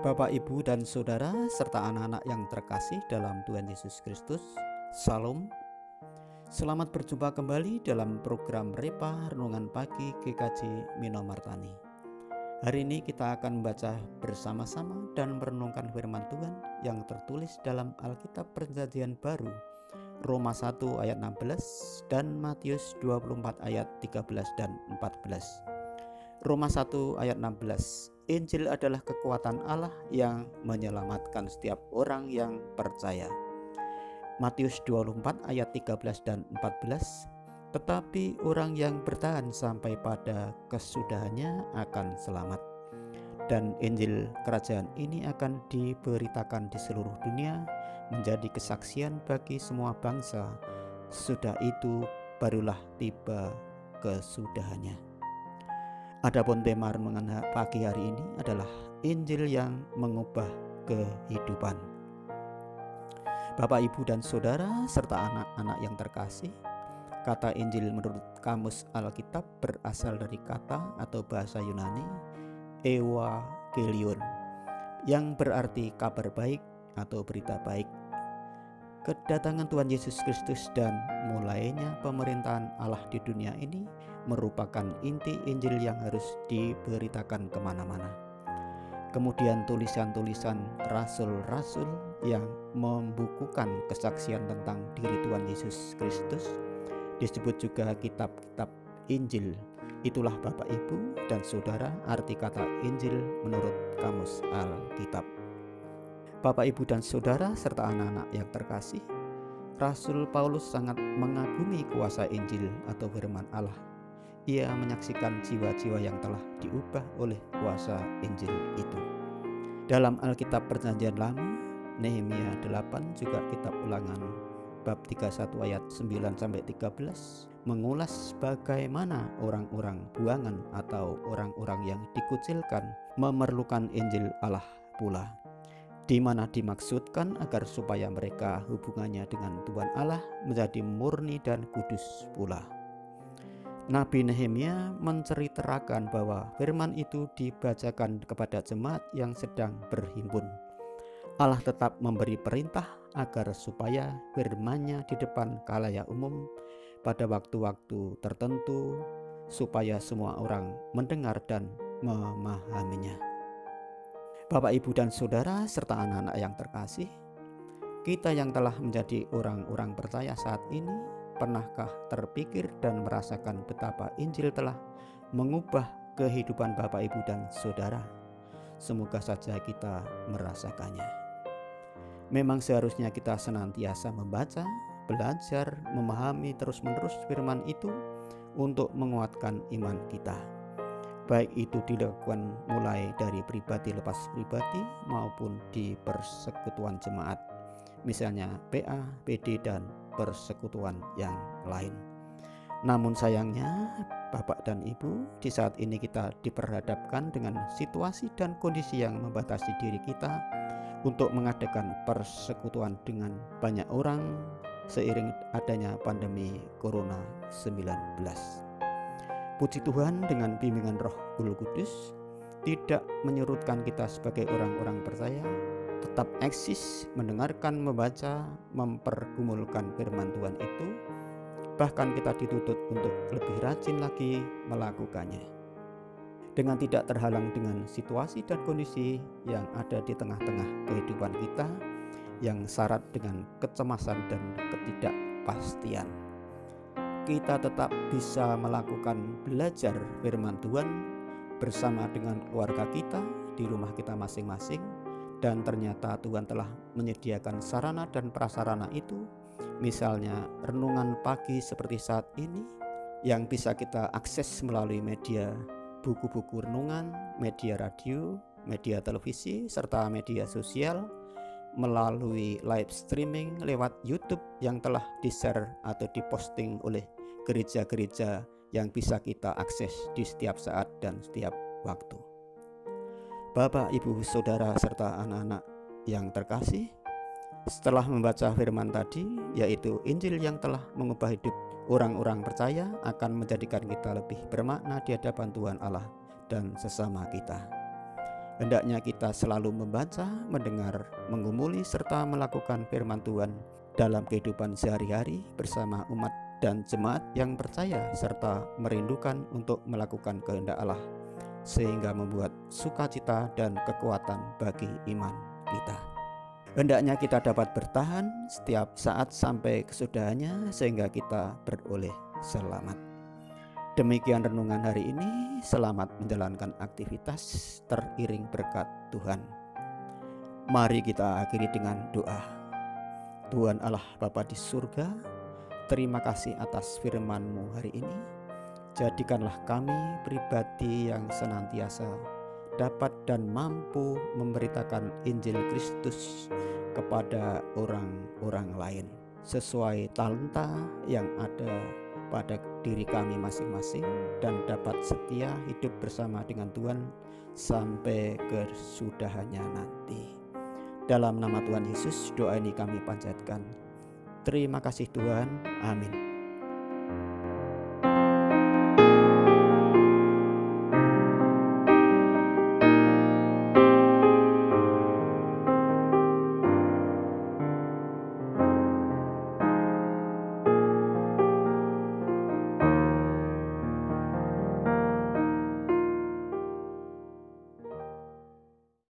Bapak, Ibu, dan Saudara, serta anak-anak yang terkasih dalam Tuhan Yesus Kristus, Salam. Selamat berjumpa kembali dalam program Repa Renungan Pagi GKJ Minomartani. Hari ini kita akan membaca bersama-sama dan merenungkan firman Tuhan yang tertulis dalam Alkitab Perjanjian Baru, Roma 1 ayat 16 dan Matius 24 ayat 13 dan 14. Roma 1 ayat 16. Injil adalah kekuatan Allah yang menyelamatkan setiap orang yang percaya. Matius 24 ayat 13 dan 14. Tetapi orang yang bertahan sampai pada kesudahannya akan selamat. Dan Injil kerajaan ini akan diberitakan di seluruh dunia menjadi kesaksian bagi semua bangsa. Sudah itu barulah tiba kesudahannya. Adapun tema renungan pagi hari ini adalah Injil yang mengubah kehidupan. Bapak, Ibu, dan Saudara, serta anak-anak yang terkasih, kata Injil menurut Kamus Alkitab berasal dari kata atau bahasa Yunani Evangelion, yang berarti kabar baik atau berita baik. Kedatangan Tuhan Yesus Kristus dan mulainya pemerintahan Allah di dunia ini merupakan inti Injil yang harus diberitakan kemana-mana. Kemudian tulisan-tulisan rasul-rasul yang membukukan kesaksian tentang diri Tuhan Yesus Kristus disebut juga kitab-kitab Injil. Itulah Bapak, Ibu, dan Saudara arti kata Injil menurut Kamus Alkitab. Bapak, Ibu, dan Saudara, serta anak-anak yang terkasih, Rasul Paulus sangat mengagumi kuasa Injil atau firman Allah. Ia menyaksikan jiwa-jiwa yang telah diubah oleh kuasa Injil itu. Dalam Alkitab Perjanjian Lama, Nehemia 8, juga kitab Ulangan bab 31 ayat 9-13 mengulas bagaimana orang-orang buangan atau orang-orang yang dikucilkan memerlukan Injil Allah pula, di mana dimaksudkan agar supaya mereka hubungannya dengan Tuhan Allah menjadi murni dan kudus pula. Nabi Nehemia menceritakan bahwa firman itu dibacakan kepada jemaat yang sedang berhimpun. Allah tetap memberi perintah agar supaya firman-Nya di depan khalayak umum pada waktu-waktu tertentu supaya semua orang mendengar dan memahaminya. Bapak, Ibu, dan Saudara, serta anak-anak yang terkasih, kita yang telah menjadi orang-orang percaya saat ini, pernahkah terpikir dan merasakan betapa Injil telah mengubah kehidupan Bapak, Ibu, dan Saudara? Semoga saja kita merasakannya. Memang seharusnya kita senantiasa membaca, belajar, memahami terus-menerus firman itu untuk menguatkan iman kita. Baik itu dilakukan mulai dari pribadi lepas pribadi maupun di persekutuan jemaat, misalnya PA, PD, dan persekutuan yang lain. Namun sayangnya Bapak dan Ibu, di saat ini kita diperhadapkan dengan situasi dan kondisi yang membatasi diri kita untuk mengadakan persekutuan dengan banyak orang seiring adanya pandemi Corona-19. Puji Tuhan, dengan bimbingan Roh Kudus tidak menyurutkan kita sebagai orang-orang percaya tetap eksis mendengarkan, membaca, mempergumulkan firman Tuhan itu. Bahkan kita dituntut untuk lebih rajin lagi melakukannya, dengan tidak terhalang dengan situasi dan kondisi yang ada di tengah-tengah kehidupan kita yang syarat dengan kecemasan dan ketidakpastian. Kita tetap bisa melakukan belajar firman Tuhan bersama dengan keluarga kita di rumah kita masing-masing, dan ternyata Tuhan telah menyediakan sarana dan prasarana itu, misalnya renungan pagi seperti saat ini yang bisa kita akses melalui media buku-buku renungan, media radio, media televisi, serta media sosial, melalui live streaming lewat YouTube yang telah di-share atau diposting oleh gereja-gereja yang bisa kita akses di setiap saat dan setiap waktu. Bapak, Ibu, Saudara, serta anak-anak yang terkasih, setelah membaca firman tadi, yaitu Injil yang telah mengubah hidup orang-orang percaya, akan menjadikan kita lebih bermakna di hadapan Tuhan Allah dan sesama kita. Hendaknya kita selalu membaca, mendengar, mengumuli, serta melakukan firman Tuhan dalam kehidupan sehari-hari bersama umat dan jemaat yang percaya, serta merindukan untuk melakukan kehendak Allah, sehingga membuat sukacita dan kekuatan bagi iman kita. Hendaknya kita dapat bertahan setiap saat sampai kesudahannya, sehingga kita beroleh selamat. Demikian renungan hari ini. Selamat menjalankan aktivitas, teriring berkat Tuhan. Mari kita akhiri dengan doa. Tuhan Allah Bapa di surga, terima kasih atas firman-Mu hari ini. Jadikanlah kami pribadi yang senantiasa dapat dan mampu memberitakan Injil Kristus kepada orang-orang lain sesuai talenta yang ada pada diri kami masing-masing, dan dapat setia hidup bersama dengan Tuhan sampai kesudahannya nanti. Dalam nama Tuhan Yesus doa ini kami panjatkan. Terima kasih Tuhan. Amin.